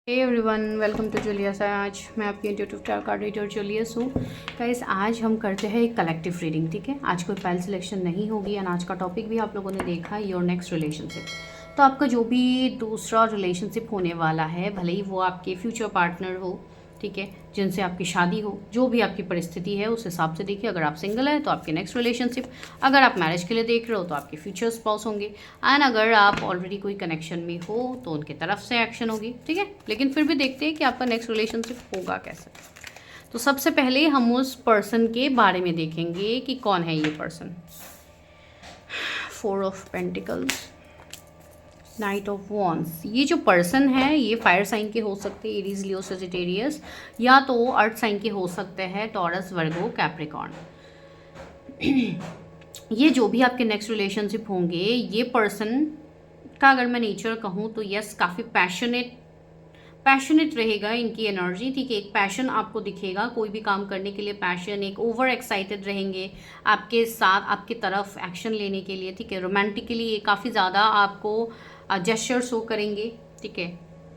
Hey everyone, welcome to Julius. आज मैं आपकी intuitive target card reader Julius हूँ। गाइस, आज हम करते हैं एक कलेक्टिव रीडिंग। ठीक है, आज कोई फाइल सिलेक्शन नहीं होगी एंड आज का टॉपिक भी आप लोगों ने देखा, योर नेक्स्ट रिलेशनशिप। तो आपका जो भी दूसरा रिलेशनशिप होने वाला है, भले ही वो आपके फ्यूचर पार्टनर हो, ठीक है, जिनसे आपकी शादी हो, जो भी आपकी परिस्थिति है उस हिसाब से देखिए। अगर आप सिंगल है तो आपके नेक्स्ट रिलेशनशिप, अगर आप मैरिज के लिए देख रहे हो तो आपके फ्यूचर स्पाउस होंगे, एंड अगर आप ऑलरेडी कोई कनेक्शन में हो तो उनकी तरफ से एक्शन होगी। ठीक है, लेकिन फिर भी देखते हैं कि आपका नेक्स्ट रिलेशनशिप होगा कैसे। तो सबसे पहले हम उस पर्सन के बारे में देखेंगे कि कौन है ये person. 4 of pentacles, night of wands. ये जो पर्सन है ये फायर साइन के हो सकते हैं, एरीज, लियो, सजिटेरियस, या तो अर्थ साइन के हो सकते हैं, टॉरस, वर्गो, कैप्रिकॉर्न। ये जो भी आपके नेक्स्ट रिलेशनशिप होंगे, ये पर्सन का अगर मैं नेचर कहूँ तो यस, काफ़ी पैशनेट रहेगा इनकी एनर्जी। ठीक है, एक पैशन आपको दिखेगा कोई भी काम करने के लिए, पैशन, एक ओवर एक्साइटेड रहेंगे आपके साथ, आपकी तरफ एक्शन लेने के लिए। ठीक है, रोमांटिकली ये काफ़ी ज़्यादा आपको जेस्चर शो करेंगे। ठीक है,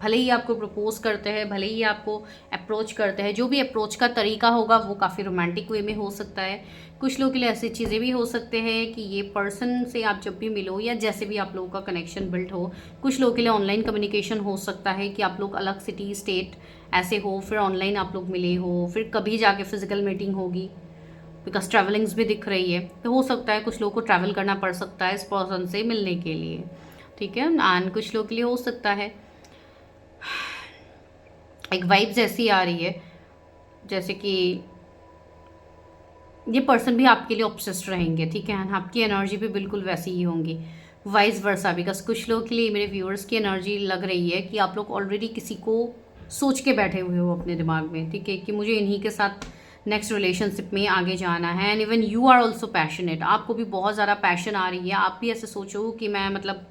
भले ही आपको प्रपोज करते हैं, भले ही आपको अप्रोच करते हैं, जो भी अप्रोच का तरीका होगा वो काफ़ी रोमांटिक वे में हो सकता है। कुछ लोगों के लिए ऐसी चीज़ें भी हो सकते हैं कि ये पर्सन से आप जब भी मिलो या जैसे भी आप लोगों का कनेक्शन बिल्ड हो, कुछ लोगों के लिए ऑनलाइन कम्युनिकेशन हो सकता है कि आप लोग अलग सिटी, स्टेट ऐसे हो, फिर ऑनलाइन आप लोग मिले हो, फिर कभी जाके फिजिकल मीटिंग होगी, बिकॉज ट्रैवलिंग्स भी दिख रही है। तो हो सकता है कुछ लोगों को ट्रैवल करना पड़ सकता है इस पर्सन से मिलने के लिए। ठीक है, एंड कुछ लोगों के लिए हो सकता है एक वाइब जैसी आ रही है, जैसे कि ये पर्सन भी आपके लिए ऑब्सेस्ड रहेंगे। ठीक है, आपकी एनर्जी भी बिल्कुल वैसी ही होंगी, वाइस वर्सा। बिकॉज कुछ लोगों के लिए मेरे व्यूअर्स की एनर्जी लग रही है कि आप लोग ऑलरेडी किसी को सोच के बैठे हुए हो अपने दिमाग में। ठीक है, कि मुझे इन्हीं के साथ नेक्स्ट रिलेशनशिप में आगे जाना है, and even you are also passionate. आपको भी बहुत ज़्यादा पैशन आ रही है, आप भी ऐसे सोचो कि मैं मतलब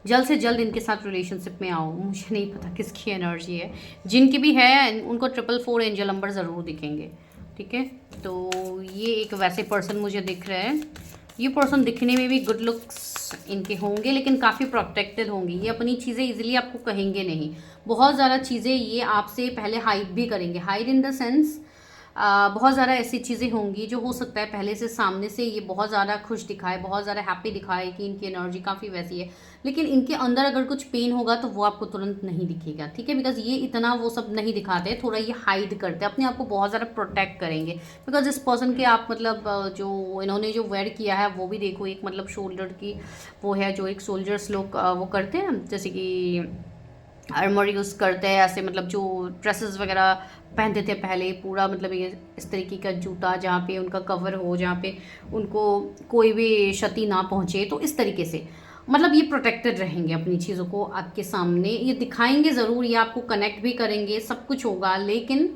जल्द से जल्द इनके साथ रिलेशनशिप में आओ। मुझे नहीं पता किसकी एनर्जी है, जिनकी भी है उनको 444 एंजल नंबर ज़रूर दिखेंगे। ठीक है, तो ये एक वैसे पर्सन मुझे दिख रहे हैं। ये पर्सन दिखने में भी गुड लुक्स इनके होंगे, लेकिन काफ़ी प्रोटेक्टेड होंगे। ये अपनी चीज़ें इजीली आपको कहेंगे नहीं, बहुत ज़्यादा चीज़ें ये आपसे पहले हाइड भी करेंगे। हाइड इन द सेंस बहुत ज़्यादा ऐसी चीज़ें होंगी जो हो सकता है पहले से सामने से ये बहुत ज़्यादा खुश दिखाए, बहुत ज़्यादा हैप्पी दिखाए कि इनकी एनर्जी काफ़ी वैसी है, लेकिन इनके अंदर अगर कुछ पेन होगा तो वो आपको तुरंत नहीं दिखेगा। ठीक है, बिकॉज ये इतना वो सब नहीं दिखाते, थोड़ा ये हाइड करते हैं, अपने आप को बहुत ज़्यादा प्रोटेक्ट करेंगे। बिकॉज इस पर्सन के आप मतलब जो इन्होंने जो वेयर किया है वो भी देखो, एक मतलब शोल्डर की वो है जो एक सोल्जर्स लोग वो करते हैं, जैसे कि आर्मर यूज़ करते हैं ऐसे, मतलब जो ड्रेसेस वगैरह पहनते थे पहले, पूरा मतलब ये इस तरीके का जूता जहाँ पे उनका कवर हो, जहाँ पे उनको कोई भी क्षति ना पहुँचे, तो इस तरीके से मतलब ये प्रोटेक्टेड रहेंगे अपनी चीज़ों को आपके सामने। ये दिखाएंगे ज़रूर, ये आपको कनेक्ट भी करेंगे, सब कुछ होगा, लेकिन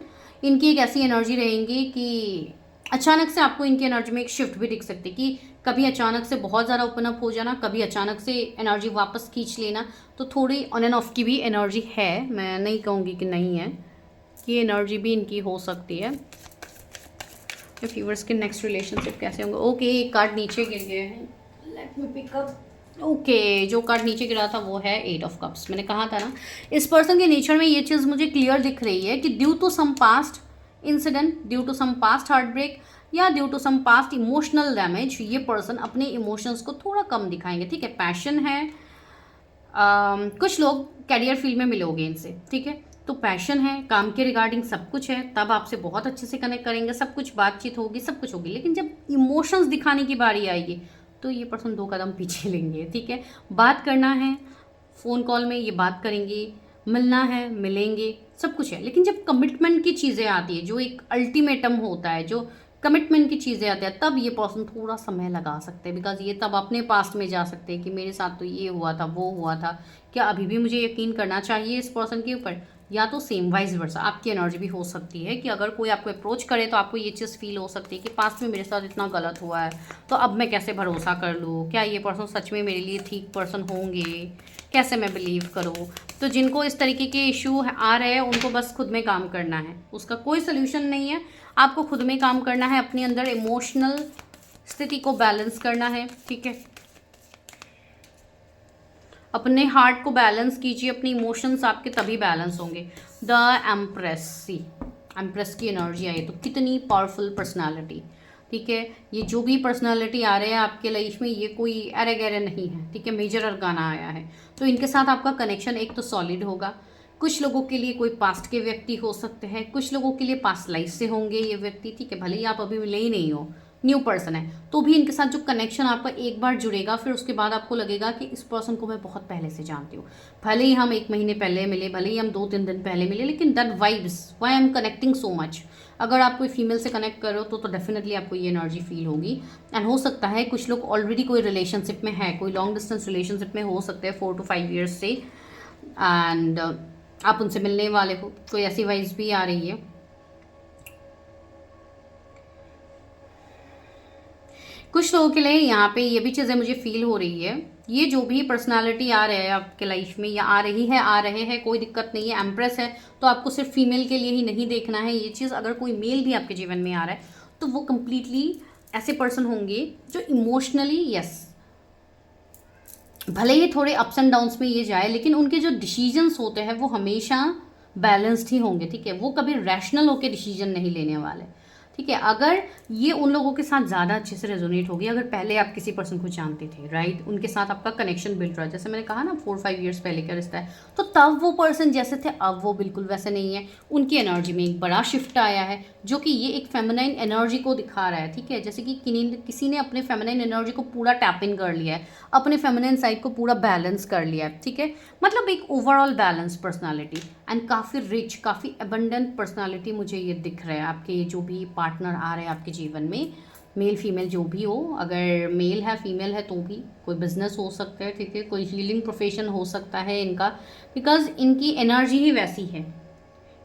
इनकी एक ऐसी एनर्जी रहेंगी कि अचानक से आपको इनकी एनर्जी में एक शिफ्ट भी दिख सकती है कि कभी अचानक से बहुत ज़्यादा ओपन अप हो जाना, कभी अचानक से एनर्जी वापस खींच लेना। तो थोड़ी ऑन एंड ऑफ की भी एनर्जी है, मैं नहीं कहूँगी कि नहीं है, ये एनर्जी भी इनकी हो सकती है। व्यूअर्स के नेक्स्ट रिलेशनशिप कैसे होंगे। ओके, एक कार्ड नीचे गिर गए हैं, let me pick up. Okay, जो कार्ड नीचे गिरा था वो है 8 ऑफ कप्स। मैंने कहा था ना, इस पर्सन के नेचर में ये चीज़ मुझे क्लियर दिख रही है कि due to some past incident, due to some past heart break, या due to some past emotional damage, ये पर्सन अपने इमोशंस को थोड़ा कम दिखाएंगे। ठीक है, पैशन है, कुछ लोग कैरियर फील्ड में मिलोगे इनसे। ठीक है, तो पैशन है, काम के रिगार्डिंग सब कुछ है, तब आपसे बहुत अच्छे से कनेक्ट करेंगे, सब कुछ बातचीत होगी, सब कुछ होगी, लेकिन जब इमोशंस दिखाने की बारी आएगी तो ये पर्सन 2 कदम पीछे लेंगे। ठीक है, बात करना है, फ़ोन कॉल में ये बात करेंगे, मिलना है मिलेंगे, सब कुछ है, लेकिन जब कमिटमेंट की चीज़ें आती है, जो एक अल्टीमेटम होता है, जो कमिटमेंट की चीज़ें आती है, तब ये पर्सन थोड़ा समय लगा सकते हैं। बिकॉज ये तब अपने पास्ट में जा सकते हैं कि मेरे साथ तो ये हुआ था, वो हुआ था, क्या अभी भी मुझे यकीन करना चाहिए इस पर्सन के ऊपर, या तो सेम वाइस वर्सा। आपकी एनर्जी भी हो सकती है कि अगर कोई आपको अप्रोच करे तो आपको ये चीज़ फील हो सकती है कि पास्ट में मेरे साथ इतना गलत हुआ है, तो अब मैं कैसे भरोसा कर लूँ, क्या ये पर्सन सच में मेरे लिए ठीक पर्सन होंगे, कैसे मैं बिलीव करूँ। तो जिनको इस तरीके के इशू आ रहे हैं उनको बस खुद में काम करना है, उसका कोई सोल्यूशन नहीं है, आपको खुद में काम करना है, अपने अंदर इमोशनल स्थिति को बैलेंस करना है। ठीक है, अपने हार्ट को बैलेंस कीजिए, अपने इमोशंस आपके तभी बैलेंस होंगे। द एम्प्रेस, सी एम्प्रेस की एनर्जी आई तो कितनी पावरफुल पर्सनालिटी, ठीक है। ये जो भी पर्सनालिटी आ रहे हैं आपके लाइफ में, ये कोई अरे गहरे नहीं है, ठीक है। मेजर अरगाना आया है तो इनके साथ आपका कनेक्शन एक तो सॉलिड होगा। कुछ लोगों के लिए कोई पास्ट के व्यक्ति हो सकते हैं, कुछ लोगों के लिए पास्ट लाइफ से होंगे ये व्यक्ति, ठीक है। भले ही आप अभी मिले ही नहीं हो, न्यू पर्सन है, तो भी इनके साथ जो कनेक्शन आपका एक बार जुड़ेगा, फिर उसके बाद आपको लगेगा कि इस पर्सन को मैं बहुत पहले से जानती हूँ। भले ही हम 1 महीने पहले मिले, भले ही हम 2-3 दिन पहले मिले, लेकिन that vibes why I am connecting so much. अगर आप कोई फीमेल से कनेक्ट करो तो डेफिनेटली आपको ये एनर्जी फील होगी। एंड हो सकता है कुछ लोग ऑलरेडी कोई रिलेशनशिप में है, कोई लॉन्ग डिस्टेंस रिलेशनशिप में हो सकते हैं 4 to 5 ईयर्स से, एंड आप उनसे मिलने वाले हो, कोई ऐसी वाइब्स भी आ रही है। कुछ लोगों के लिए यहाँ पे ये भी चीज़ें मुझे फील हो रही है, ये जो भी पर्सनालिटी आ रहा है आपके लाइफ में या आ रही है, आ रहे हैं, कोई दिक्कत नहीं है। एम्प्रेस है तो आपको सिर्फ फीमेल के लिए ही नहीं देखना है ये चीज़। अगर कोई मेल भी आपके जीवन में आ रहा है तो वो कंप्लीटली ऐसे पर्सन होंगे जो इमोशनली, यस, भले ही थोड़े अप्स एंड डाउन्स में ये जाए, लेकिन उनके जो डिसीजंस होते हैं वो हमेशा बैलेंस्ड ही होंगे, ठीक है। वो कभी रैशनल होकर डिसीजन नहीं लेने वाले, ठीक है। अगर ये उन लोगों के साथ ज़्यादा अच्छे से रेजोनेट होगी, अगर पहले आप किसी पर्सन को जानते थे, राइट, उनके साथ आपका कनेक्शन बिल्ड रहा है, जैसे मैंने कहा ना 4-5 ईयर्स पहले का रिश्ता है, तो तब वो पर्सन जैसे थे अब वो बिल्कुल वैसे नहीं है। उनकी एनर्जी में एक बड़ा शिफ्ट आया है जो कि ये एक फेमिनाइन एनर्जी को दिखा रहा है, ठीक है। जैसे कि किसी ने अपने फेमिनाइन एनर्जी को पूरा टैप इन कर लिया है, अपने फेमिनाइन साइड को पूरा बैलेंस कर लिया है, ठीक है। मतलब एक ओवरऑल बैलेंस पर्सनालिटी एंड काफ़ी रिच, काफ़ी अबंडेंट पर्सनालिटी मुझे ये दिख रहा है। आपके जो भी पार्टनर आ रहे हैं आपके जीवन में, मेल फीमेल जो भी हो, अगर मेल है फीमेल है तो भी कोई बिजनेस हो सकता है, ठीक है, कोई हीलिंग प्रोफेशन हो सकता है इनका, बिकॉज इनकी एनर्जी ही वैसी है।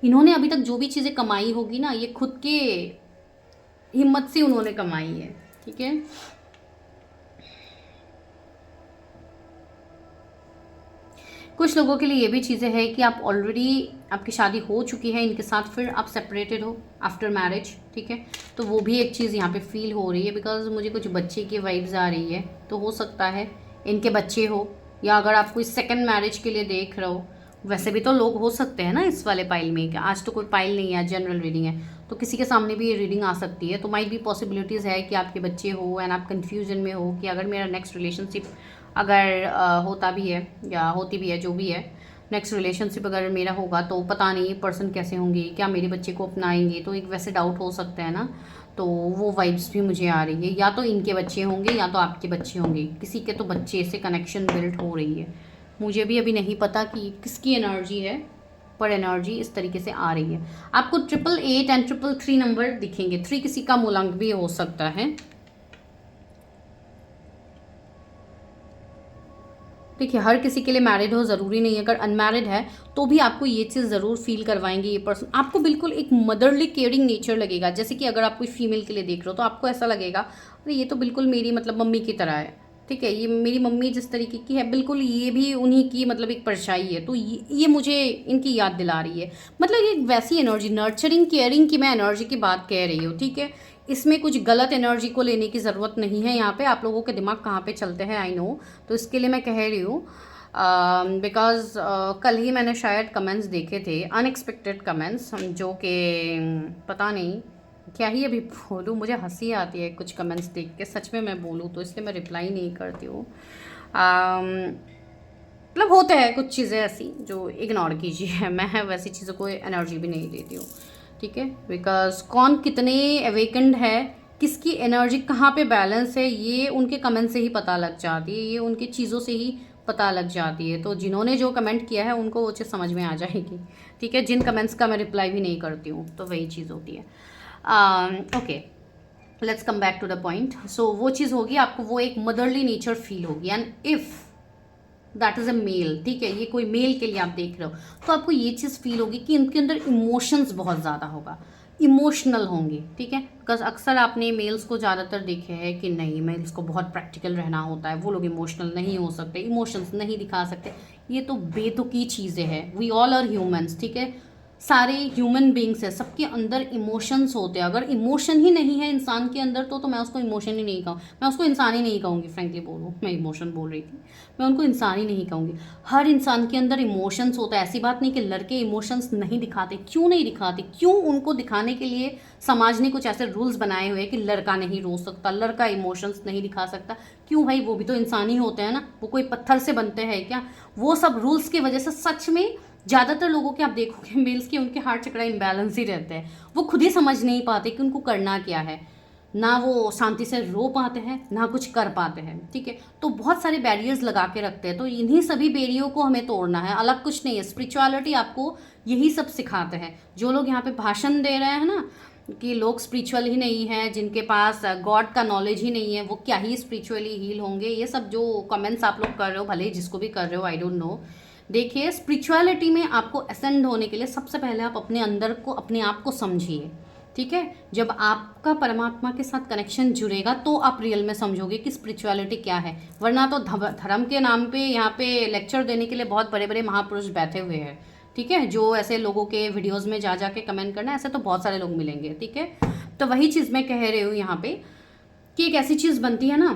इन्होंने अभी तक जो भी चीज़ें कमाई होगी ना, ये खुद के हिम्मत से उन्होंने कमाई है, ठीक है। कुछ लोगों के लिए ये भी चीज़ें हैं कि आप ऑलरेडी, आपकी शादी हो चुकी है इनके साथ, फिर आप सेपरेटेड हो आफ्टर मैरिज, ठीक है। तो वो भी एक चीज़ यहाँ पे फील हो रही है, बिकॉज मुझे कुछ बच्चे की वाइब्स आ रही है, तो हो सकता है इनके बच्चे हो, या अगर आप कोई सेकंड मैरिज के लिए देख रहे हो, वैसे भी तो लोग हो सकते हैं ना इस वाले पाइल में, कि आज तो कोई पाइल नहीं है, जनरल रीडिंग है, तो किसी के सामने भी ये रीडिंग आ सकती है। तो माइट भी पॉसिबिलिटीज़ है कि आपके बच्चे हो एंड आप कन्फ्यूजन में हो कि अगर मेरा नेक्स्ट रिलेशनशिप अगर होता भी है या होती भी है, जो भी है, नेक्स्ट रिलेशनशिप अगर मेरा होगा तो पता नहीं पर्सन कैसे होंगे, क्या मेरे बच्चे को अपनाएंगे, तो एक वैसे डाउट हो सकता है ना। तो वो वाइब्स भी मुझे आ रही है, या तो इनके बच्चे होंगे या तो आपके बच्चे होंगे, किसी के तो बच्चे से कनेक्शन बिल्ड हो रही है। मुझे भी अभी नहीं पता कि किसकी एनर्जी है, पर एनर्जी इस तरीके से आ रही है। आपको 888 एंड 333 नंबर दिखेंगे। 3 किसी का मूलांक भी हो सकता है, देखिए हर किसी के लिए मैरिड हो ज़रूरी नहीं है, अगर अनमैरिड है तो भी आपको ये चीज़ ज़रूर फील करवाएंगे ये पर्सन। आपको बिल्कुल एक मदरली केयरिंग नेचर लगेगा, जैसे कि अगर आप कोई फीमेल के लिए देख रहे हो तो आपको ऐसा लगेगा अरे ये तो बिल्कुल मेरी मतलब मम्मी की तरह है, ठीक है, ये मेरी मम्मी जिस तरीके की है बिल्कुल ये भी उन्हीं की मतलब एक परछाई है, तो ये मुझे इनकी याद दिला रही है। मतलब ये वैसी एनर्जी, नर्चरिंग केयरिंग की मैं एनर्जी की बात कह रही हूँ, ठीक है। इसमें कुछ गलत एनर्जी को लेने की ज़रूरत नहीं है। यहाँ पे आप लोगों के दिमाग कहाँ पे चलते हैं आई नो, तो इसके लिए मैं कह रही हूँ, बिकॉज कल ही मैंने शायद कमेंट्स देखे थे, अनएक्सपेक्टेड कमेंट्स, जो कि पता नहीं क्या ही अभी बोलूँ, मुझे हंसी आती है कुछ कमेंट्स देख के, सच में मैं बोलूँ तो, इसलिए मैं रिप्लाई नहीं करती हूँ। मतलब होते हैं कुछ चीज़ें ऐसी जो इग्नोर कीजिए, मैं वैसी चीज़ों को एनर्जी भी नहीं देती हूँ, ठीक है। बिकॉज कौन कितने अवेकेंड है, किसकी एनर्जी कहाँ पे बैलेंस है, ये उनके कमेंट से ही पता लग जाती है, ये उनकी चीज़ों से ही पता लग जाती है। तो जिन्होंने जो कमेंट किया है उनको वो चीज़ समझ में आ जाएगी, ठीक है। जिन कमेंट्स का मैं रिप्लाई भी नहीं करती हूँ तो वही चीज़ होती है। Okay, let's come back to the point. So वो चीज़ होगी, आपको वो एक मदरली नेचर फील होगी, and if that is a male, ठीक है, ये कोई मेल के लिए आप देख रहे हो तो आपको ये चीज़ फील होगी कि इनके अंदर इमोशंस बहुत ज़्यादा होगा, इमोशनल होंगे, ठीक है। बिकॉज अक्सर आपने मेल्स को ज़्यादातर देखे हैं कि नहीं, मेल्स को बहुत प्रैक्टिकल रहना होता है, वो लोग इमोशनल नहीं हो सकते, इमोशंस नहीं दिखा सकते, ये तो बेतुकी चीज़ें हैं, वी ऑल आर ह्यूमंस, ठीक है। सारे ह्यूमन बींग्स है, सबके अंदर इमोशंस होते हैं। अगर इमोशन ही नहीं है इंसान के अंदर तो मैं उसको इमोशन ही नहीं कहूँ, मैं उसको इंसान ही नहीं कहूँगी। फ्रेंकली बोलूँ, मैं इमोशन बोल रही थी, मैं उनको इंसान ही नहीं कहूँगी। हर इंसान के अंदर इमोशंस होता है। ऐसी बात नहीं कि लड़के इमोशंस नहीं दिखाते। क्यों नहीं दिखाते? क्यों उनको दिखाने के लिए समाज ने कुछ ऐसे रूल्स बनाए हुए हैं कि लड़का नहीं रो सकता, लड़का इमोशंस नहीं दिखा सकता। क्यों भाई? वो भी तो इंसान ही होते हैं ना, वो कोई पत्थर से बनते हैं क्या? वो सब रूल्स की वजह से सच में ज़्यादातर लोगों के आप देखोगे मेल्स के, उनके हार्ट चक्रा इम्बैलेंस ही रहते हैं। वो खुद ही समझ नहीं पाते कि उनको करना क्या है। ना वो शांति से रो पाते हैं, ना कुछ कर पाते हैं। ठीक है, तो बहुत सारे बैरियर्स लगा के रखते हैं। तो इन्हीं सभी बैरियर को हमें तोड़ना है, अलग कुछ नहीं है। स्पिरिचुअलिटी आपको यही सब सिखाते हैं। जो लोग यहाँ पे भाषण दे रहे हैं ना कि लोग स्पिरिचुअल ही नहीं है, जिनके पास गॉड का नॉलेज ही नहीं है, वो क्या ही स्पिरिचुअली हील होंगे, ये सब जो कमेंट्स आप लोग कर रहे हो, भले ही जिसको भी कर रहे हो, आई डोंट नो। देखिए, स्पिरिचुअलिटी में आपको असेंड होने के लिए सबसे पहले आप अपने अंदर को, अपने आप को समझिए। ठीक है, जब आपका परमात्मा के साथ कनेक्शन जुड़ेगा तो आप रियल में समझोगे कि स्पिरिचुअलिटी क्या है। वरना तो धर्म के नाम पे यहाँ पे लेक्चर देने के लिए बहुत बड़े बड़े महापुरुष बैठे हुए हैं। ठीक है, जो ऐसे लोगों के वीडियोस में जा जा के कमेंट करना, ऐसे तो बहुत सारे लोग मिलेंगे। ठीक है, तो वही चीज़ मैं कह रही हूँ यहाँ पे कि एक ऐसी चीज़ बनती है ना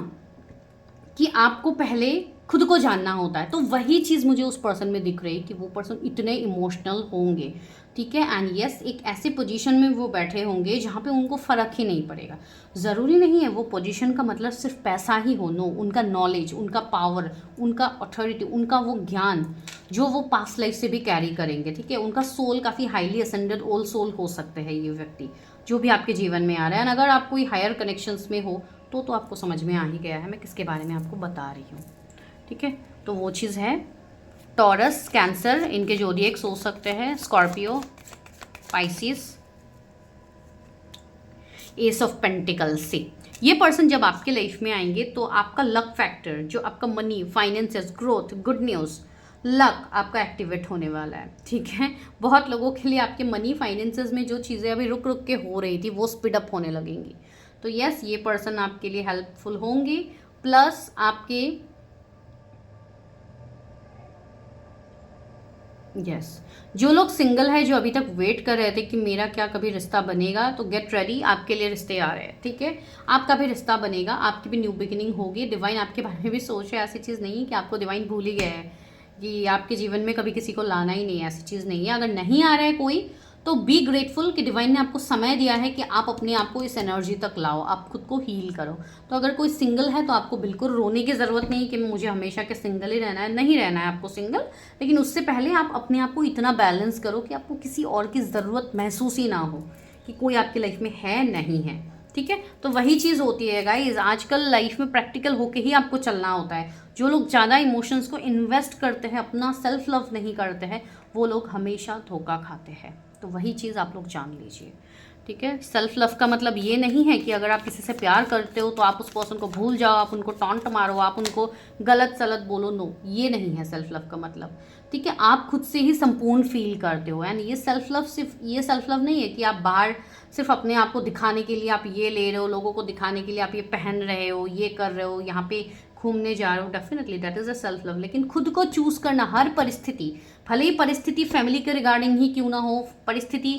कि आपको पहले खुद को जानना होता है। तो वही चीज़ मुझे उस पर्सन में दिख रही है कि वो पर्सन इतने इमोशनल होंगे। ठीक है, एंड यस, एक ऐसी पोजीशन में वो बैठे होंगे जहाँ पे उनको फ़र्क ही नहीं पड़ेगा। ज़रूरी नहीं है वो पोजीशन का मतलब सिर्फ पैसा ही हो। नो, उनका नॉलेज, उनका पावर, उनका अथॉरिटी, उनका वो ज्ञान जो वो पास्ट लाइफ से भी कैरी करेंगे। ठीक है, उनका सोल काफ़ी हाईली असेंडेड ओल्ड सोल हो सकते हैं ये व्यक्ति जो भी आपके जीवन में आ रहा है। एंड अगर आप कोई हायर कनेक्शंस में हो तो आपको समझ में आ ही गया है मैं किसके बारे में आपको बता रही हूँ। ठीक है, तो वो चीज़ है टॉरस, कैंसर, इनके जोडिएक्स हो सकते हैं, Scorpio, Pisces, S of pentacles से। ये पर्सन जब आपके लाइफ में आएंगे तो आपका लक फैक्टर, जो आपका money, finances, growth, good news, luck आपका एक्टिवेट होने वाला है। ठीक है, बहुत लोगों के लिए आपके मनी, फाइनेंसेस में जो चीज़ें अभी रुक रुक के हो रही थी वो स्पीड अप होने लगेंगी। तो यस, ये पर्सन आपके लिए हेल्पफुल होंगे। प्लस आपके यस, जो लोग सिंगल है, जो अभी तक वेट कर रहे थे कि मेरा क्या कभी रिश्ता बनेगा, तो गेट रेडी, आपके लिए रिश्ते आ रहे हैं। ठीक है, आपका भी रिश्ता बनेगा, आपकी भी न्यू बिगिनिंग होगी। डिवाइन आपके बारे में भी सोच है। ऐसी चीज़ नहीं है कि आपको डिवाइन भूल ही गया है कि आपके जीवन में कभी किसी को लाना ही नहीं है। ऐसी चीज़ नहीं है। अगर नहीं आ रहा है कोई तो बी ग्रेटफुल कि डिवाइन ने आपको समय दिया है कि आप अपने आप को इस एनर्जी तक लाओ, आप खुद को हील करो। तो अगर कोई सिंगल है तो आपको बिल्कुल रोने की ज़रूरत नहीं कि मुझे हमेशा के सिंगल ही रहना है। नहीं रहना है आपको सिंगल, लेकिन उससे पहले आप अपने आप को इतना बैलेंस करो कि आपको किसी और की ज़रूरत महसूस ही ना हो कि कोई आपकी लाइफ में है, नहीं है। ठीक है, तो वही चीज़ होती है गाइज। आजकल लाइफ में प्रैक्टिकल होके ही आपको चलना होता है। जो लोग ज़्यादा इमोशंस को इन्वेस्ट करते हैं, अपना सेल्फ लव नहीं करते हैं, वो लोग हमेशा धोखा खाते हैं। तो वही चीज़ आप लोग जान लीजिए। ठीक है, सेल्फ लव का मतलब ये नहीं है कि अगर आप किसी से प्यार करते हो तो आप उस पर्सन को भूल जाओ, आप उनको टॉन्ट मारो, आप उनको गलत सलत बोलो। नो, ये नहीं है सेल्फ लव का मतलब। ठीक है, आप खुद से ही संपूर्ण फील करते हो। एंड ये सेल्फ लव सिर्फ ये सेल्फ लव नहीं है कि आप बाहर सिर्फ अपने आप को दिखाने के लिए आप ये ले रहे हो, लोगों को दिखाने के लिए आप ये पहन रहे हो, ये कर रहे हो, यहाँ पे घूमने जा रहे हो। Definitely that is a self love. लेकिन खुद को चूज करना, हर परिस्थिति, भले ही परिस्थिति फैमिली के रिगार्डिंग ही क्यों ना हो, परिस्थिति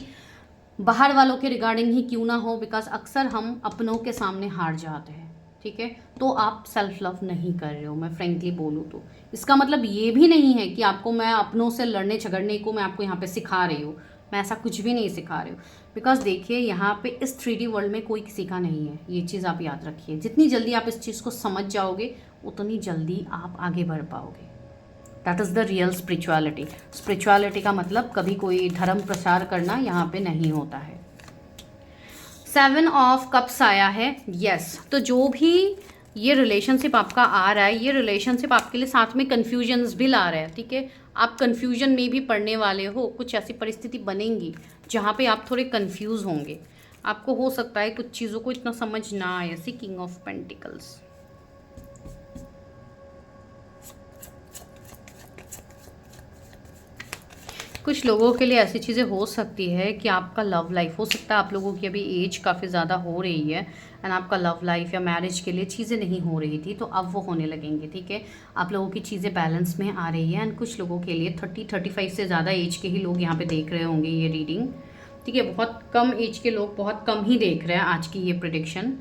बाहर वालों के रिगार्डिंग ही क्यों ना हो, बिकॉज अक्सर हम अपनों के सामने हार जाते हैं। ठीक है, तो आप सेल्फ लव नहीं कर रहे हो। मैं फ्रेंकली बोलूँ तो इसका मतलब ये भी नहीं है कि आपको मैं अपनों से लड़ने झगड़ने को मैं आपको यहाँ पे सिखा रही हूँ। मैं ऐसा कुछ भी नहीं सिखा रही हूँ। बिकॉज देखिए, यहाँ पे इस 3D वर्ल्ड में कोई किसी का नहीं है। ये चीज़ आप याद रखिए। जितनी जल्दी आप इस चीज़ को समझ जाओगे उतनी जल्दी आप आगे बढ़ पाओगे। That is the real spirituality. Spirituality का मतलब कभी कोई धर्म प्रचार करना यहाँ पे नहीं होता है। 7 ऑफ कप्स आया है। यस, तो जो भी ये रिलेशनशिप आपका आ रहा है, ये रिलेशनशिप आपके लिए साथ में कन्फ्यूजन्स भी ला रहा है। ठीक है, आप कन्फ्यूजन में भी पड़ने वाले हो। कुछ ऐसी परिस्थिति बनेंगी जहाँ पे आप थोड़े कन्फ्यूज़ होंगे। आपको हो सकता है कुछ चीज़ों को इतना समझ ना आए। सी किंग ऑफ पेंटिकल्स, कुछ लोगों के लिए ऐसी चीज़ें हो सकती है कि आपका लव लाइफ, हो सकता है आप लोगों की अभी एज काफ़ी ज़्यादा हो रही है एंड आपका लव लाइफ या मैरिज के लिए चीज़ें नहीं हो रही थी, तो अब वो होने लगेंगी, ठीक है। आप लोगों की चीज़ें बैलेंस में आ रही है एंड कुछ लोगों के लिए 30-35 से ज़्यादा एज के ही लोग यहाँ पे देख रहे होंगे ये रीडिंग, ठीक है। बहुत कम एज के लोग बहुत कम ही देख रहे हैं आज की ये प्रिडिक्शन।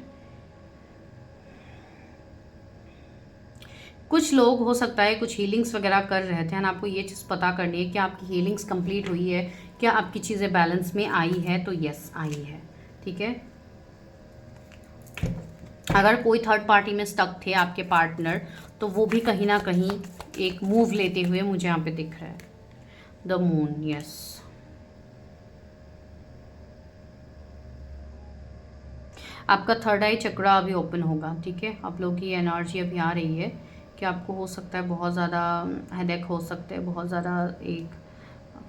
कुछ लोग हो सकता है कुछ हीलिंग्स वगैरह कर रहे थे एंड आपको ये चीज़ पता करनी है कि आपकी हीलिंग्स कंप्लीट हुई है, क्या आपकी चीज़ें बैलेंस में आई है, तो यस आई है, ठीक है। अगर कोई थर्ड पार्टी में स्टक थे आपके पार्टनर, तो वो भी कहीं ना कहीं एक मूव लेते हुए मुझे यहाँ पे दिख रहा है। The moon, yes. आपका थर्ड आई चक्रा अभी ओपन होगा, ठीक है। आप लोगों की एनर्जी अभी आ रही है कि आपको हो सकता है बहुत ज़्यादा हेडेक हो सकता है, बहुत ज़्यादा एक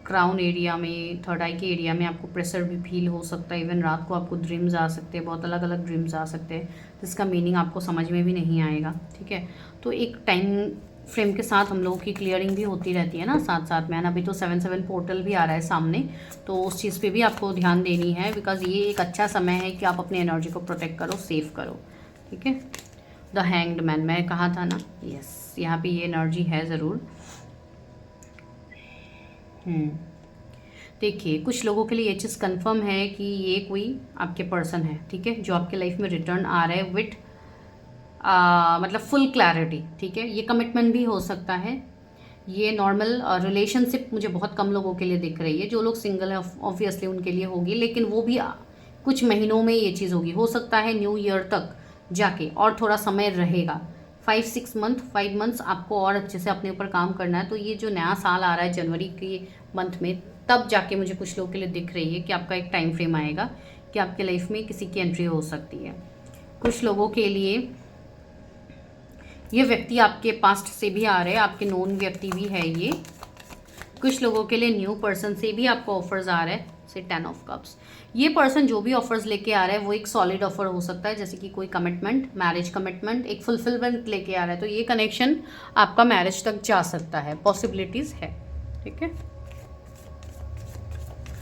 क्राउन एरिया में, थर्ड आई के एरिया में आपको प्रेशर भी फील हो सकता है। इवन रात को आपको ड्रीम्स आ सकते हैं, बहुत अलग अलग ड्रीम्स आ सकते हैं जिसका मीनिंग आपको समझ में भी नहीं आएगा, ठीक है। तो एक टाइम फ्रेम के साथ हम लोगों की क्लियरिंग भी होती रहती है ना साथ साथ में। अभी तो 7-7 पोर्टल भी आ रहा है सामने, तो उस चीज़ पे भी आपको ध्यान देनी है, बिकॉज ये एक अच्छा समय है कि आप अपनी एनर्जी को प्रोटेक्ट करो, सेव करो, ठीक है। द हैंग्ड मैन, मैं कहा था ना, यस, यहाँ पे ये एनर्जी है ज़रूर। देखिए कुछ लोगों के लिए ये चीज़ कंफर्म है कि ये कोई आपके पर्सन है, ठीक है, जो आपके लाइफ में रिटर्न आ रहा है विथ मतलब फुल क्लैरिटी, ठीक है। ये कमिटमेंट भी हो सकता है, ये नॉर्मल रिलेशनशिप मुझे बहुत कम लोगों के लिए दिख रही है। जो लोग सिंगल है ऑब्वियसली उनके लिए होगी, लेकिन वो भी कुछ महीनों में ये चीज़ होगी। हो सकता है न्यू ईयर तक जाके और थोड़ा समय रहेगा, 5 मंथ्स आपको और अच्छे से अपने ऊपर काम करना है। तो ये जो नया साल आ रहा है जनवरी के मंथ में, तब जाके मुझे कुछ लोगों के लिए दिख रही है कि आपका एक टाइम फ्रेम आएगा कि आपके लाइफ में किसी की एंट्री हो सकती है। कुछ लोगों के लिए ये व्यक्ति आपके पास्ट से भी आ रहे हैं, आपके नोन व्यक्ति भी है ये। कुछ लोगों के लिए न्यू पर्सन से भी आपको ऑफर्स आ रहे हैं, से 10 ऑफ कप्स। ये पर्सन जो भी ऑफर्स लेके आ रहा है वो एक सॉलिड ऑफर हो सकता है, जैसे कि कोई कमिटमेंट, मैरिज कमिटमेंट, एक फुलफिलमेंट लेके आ रहा है। तो ये कनेक्शन आपका मैरिज तक जा सकता है, पॉसिबिलिटीज है, ठीक है।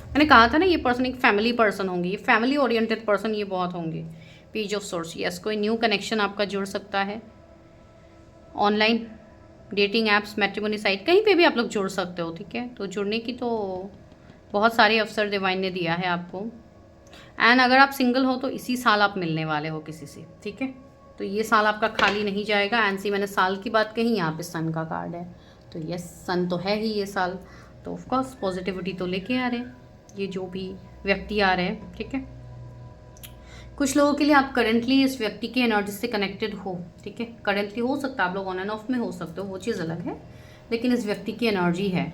मैंने कहा था ना ये पर्सन एक फैमिली पर्सन होंगे, ये फैमिली ओरिएंटेड पर्सन ये बहुत होंगे। पेज ऑफ सोर्स, यस, कोई न्यू कनेक्शन आपका जुड़ सकता है। Online dating apps, matrimony site, कहीं पे भी आप लोग जुड़ सकते हो, ठीक है। तो जुड़ने की तो बहुत सारे अवसर डिवाइन ने दिया है आपको। एंड अगर आप सिंगल हो तो इसी साल आप मिलने वाले हो किसी से, ठीक है। तो ये साल आपका खाली नहीं जाएगा। एंड सी मैंने साल की बात कही, यहाँ पे सन का कार्ड है, तो यस सन तो है ही ये साल, तो ऑफकोर्स पॉजिटिविटी तो लेके आ रहे हैं ये जो भी व्यक्ति आ रहे हैं, ठीक है। कुछ लोगों के लिए आप करेंटली इस व्यक्ति की एनर्जी से कनेक्टेड हो, ठीक है। करेंटली हो सकता है, आप लोग ऑन एंड ऑफ में हो सकते हो, वो चीज़ अलग है, लेकिन इस व्यक्ति की एनर्जी है।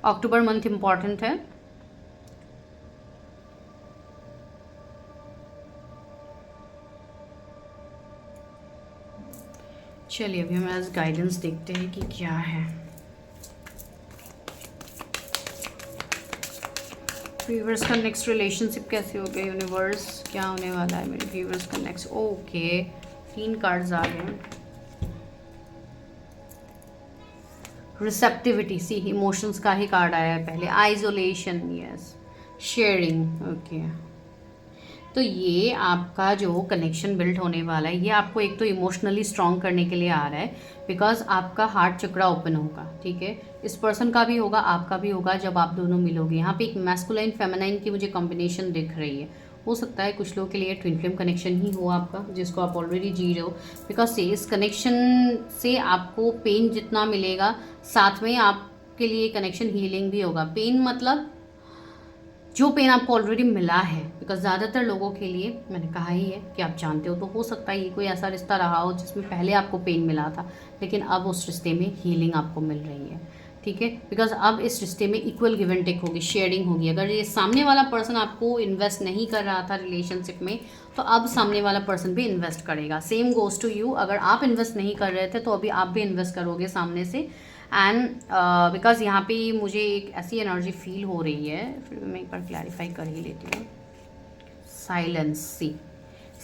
अक्टूबर मंथ इंपॉर्टेंट है। चलिए अभी हम एज गाइडेंस देखते हैं कि क्या है। व्यूअर्स का नेक्स्ट रिलेशनशिप कैसे हो गए, यूनिवर्स क्या होने वाला है मेरे व्यूअर्स का नेक्स्ट। ओके 3 कार्ड्स आ गए। रिसेप्टिविटी, सी इमोशंस का ही कार्ड आया है पहले। Isolation, yes, sharing, okay. तो ये आपका जो कनेक्शन बिल्ड होने वाला है, ये आपको एक तो इमोशनली स्ट्रॉन्ग करने के लिए आ रहा है, बिकॉज आपका हार्ट चक्रा ओपन होगा, ठीक है। इस पर्सन का भी होगा, आपका भी होगा जब आप दोनों मिलोगे। यहाँ पे एक मैस्कुलाइन फेमिनाइन की मुझे कॉम्बिनेशन दिख रही है। हो सकता है कुछ लोगों के लिए ट्विन फ्लेम कनेक्शन ही हो आपका, जिसको आप ऑलरेडी जी रहे हो, बिकॉज से इस कनेक्शन से आपको पेन जितना मिलेगा, साथ में आपके लिए कनेक्शन हीलिंग भी होगा। पेन मतलब जो पेन आपको ऑलरेडी मिला है, बिकॉज ज़्यादातर लोगों के लिए मैंने कहा ही है कि आप जानते हो, तो हो सकता है ये कोई ऐसा रिश्ता रहा हो जिसमें पहले आपको पेन मिला था, लेकिन अब उस रिश्ते में हीलिंग आपको मिल रही है, ठीक है। बिकॉज अब इस रिश्ते में इक्वल गिव एंड टेक होगी, शेयरिंग होगी। अगर ये सामने वाला पर्सन आपको इन्वेस्ट नहीं कर रहा था रिलेशनशिप में, तो अब सामने वाला पर्सन भी इन्वेस्ट करेगा। सेम गोज टू यू, अगर आप इन्वेस्ट नहीं कर रहे थे तो अभी आप भी इन्वेस्ट करोगे सामने से। एंड बिकॉज यहाँ पे मुझे एक ऐसी एनर्जी फील हो रही है, फिर मैं एक बार क्लैरिफाई कर ही लेती हूँ। Silence, see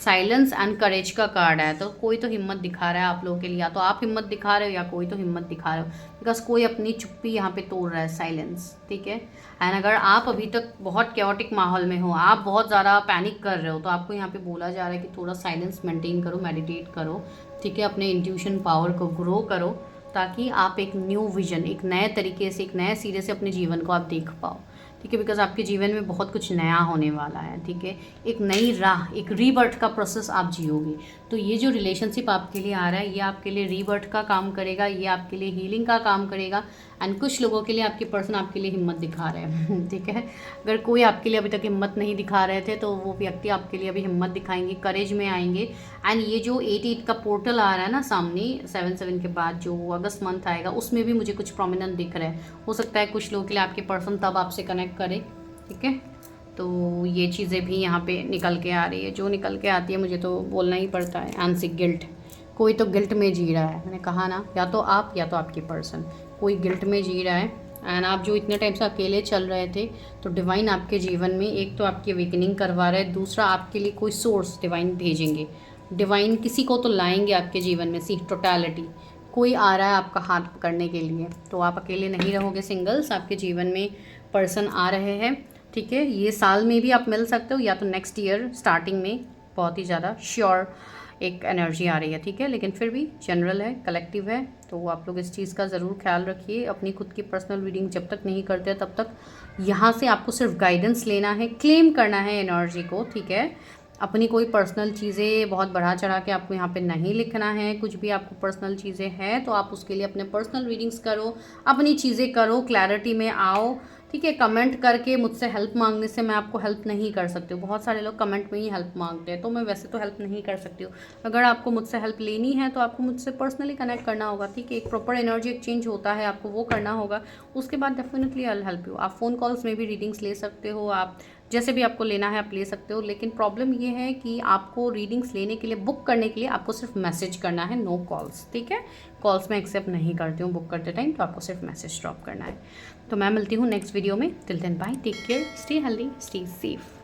silence and courage का कार्ड है, तो कोई तो हिम्मत दिखा रहा है आप लोगों के लिए, या तो आप हिम्मत दिखा रहे हो या कोई तो हिम्मत दिखा रहे हो, बिकॉज कोई अपनी चुप्पी यहाँ पे तोड़ रहा है, साइलेंस, ठीक है। एंड अगर आप अभी तक बहुत कैओटिक माहौल में हो, आप बहुत ज़्यादा पैनिक कर रहे हो, तो आपको यहाँ पे बोला जा रहा है कि थोड़ा साइलेंस मेंटेन करो, मेडिटेट करो, ठीक है, अपने इंट्यूशन पावर को ग्रो करो, ताकि आप एक न्यू विजन, एक नए तरीके से, एक नए सिरे से अपने जीवन को आप देख पाओ, ठीक है। बिकॉज आपके जीवन में बहुत कुछ नया होने वाला है, ठीक है। एक नई राह, एक रीबर्थ का प्रोसेस आप जियोगे। तो ये जो रिलेशनशिप आपके लिए आ रहा है, ये आपके लिए रीबर्थ का काम करेगा, ये आपके लिए हीलिंग का काम करेगा। एंड कुछ लोगों के लिए आपके पर्सन आपके लिए हिम्मत दिखा रहे हैं ठीक है। अगर कोई आपके लिए अभी तक हिम्मत नहीं दिखा रहे थे, तो वो व्यक्ति आपके लिए अभी हिम्मत दिखाएंगे, करेज में आएंगे। एंड ये जो 8-8 का पोर्टल आ रहा है ना सामने, 7-7 के बाद जो अगस्त मंथ आएगा, उसमें भी मुझे कुछ प्रोमिनेंट दिख रहा है। हो सकता है कुछ लोगों के लिए आपके पर्सन तब आपसे कनेक्ट करे, ठीक है। तो ये चीज़ें भी यहाँ पे निकल के आ रही है, जो निकल के आती है मुझे तो बोलना ही पड़ता है। आंशिक गिल्ट, कोई तो गिल्ट में जी रहा है, मैंने कहा ना, या तो आप या तो आपकी पर्सन, कोई गिल्ट में जी रहा है। एंड आप जो इतने टाइम से अकेले चल रहे थे, तो डिवाइन आपके जीवन में एक तो आपकी अवेकनिंग करवा रहा है, दूसरा आपके लिए कोई सोर्स डिवाइन भेजेंगे, डिवाइन किसी को तो लाएंगे आपके जीवन में। सी टोटलिटी, कोई आ रहा है आपका हाथ पकड़ने के लिए, तो आप अकेले नहीं रहोगे। सिंगल्स, आपके जीवन में पर्सन आ रहे हैं, ठीक है। ये साल में भी आप मिल सकते हो, या तो नेक्स्ट ईयर स्टार्टिंग में, बहुत ही ज़्यादा श्योर एक एनर्जी आ रही है, ठीक है। लेकिन फिर भी जनरल है, कलेक्टिव है, तो आप लोग इस चीज़ का ज़रूर ख्याल रखिए। अपनी खुद की पर्सनल रीडिंग जब तक नहीं करते, तब तक यहाँ से आपको सिर्फ गाइडेंस लेना है, क्लेम करना है एनर्जी को, ठीक है। अपनी कोई पर्सनल चीज़ें बहुत बढ़ा चढ़ा के आपको यहाँ पे नहीं लिखना है। कुछ भी आपको पर्सनल चीज़ें हैं, तो आप उसके लिए अपने पर्सनल रीडिंग्स करो, अपनी चीज़ें करो, क्लैरिटी में आओ, ठीक है। कमेंट करके मुझसे हेल्प मांगने से मैं आपको हेल्प नहीं कर सकती हूँ। बहुत सारे लोग कमेंट में ही हेल्प मांगते हैं, तो मैं वैसे तो हेल्प नहीं कर सकती हूँ। अगर आपको मुझसे हेल्प लेनी है, तो आपको मुझसे पर्सनली कनेक्ट करना होगा, ठीक है। एक प्रॉपर एनर्जी एक्सचेंज होता है, आपको वो करना होगा। उसके बाद definitely I will help you. आप फ़ोन कॉल्स में भी रीडिंग्स ले सकते हो, आप जैसे भी आपको लेना है आप ले सकते हो। लेकिन प्रॉब्लम ये है कि आपको रीडिंग्स लेने के लिए, बुक करने के लिए आपको सिर्फ मैसेज करना है, नो कॉल्स, ठीक है। कॉल्स में एक्सेप्ट नहीं करती हूँ बुक करते टाइम, तो आपको सिर्फ मैसेज ड्रॉप करना है। तो मैं मिलती हूँ नेक्स्ट वीडियो में। Till then bye, take care, stay healthy, stay safe.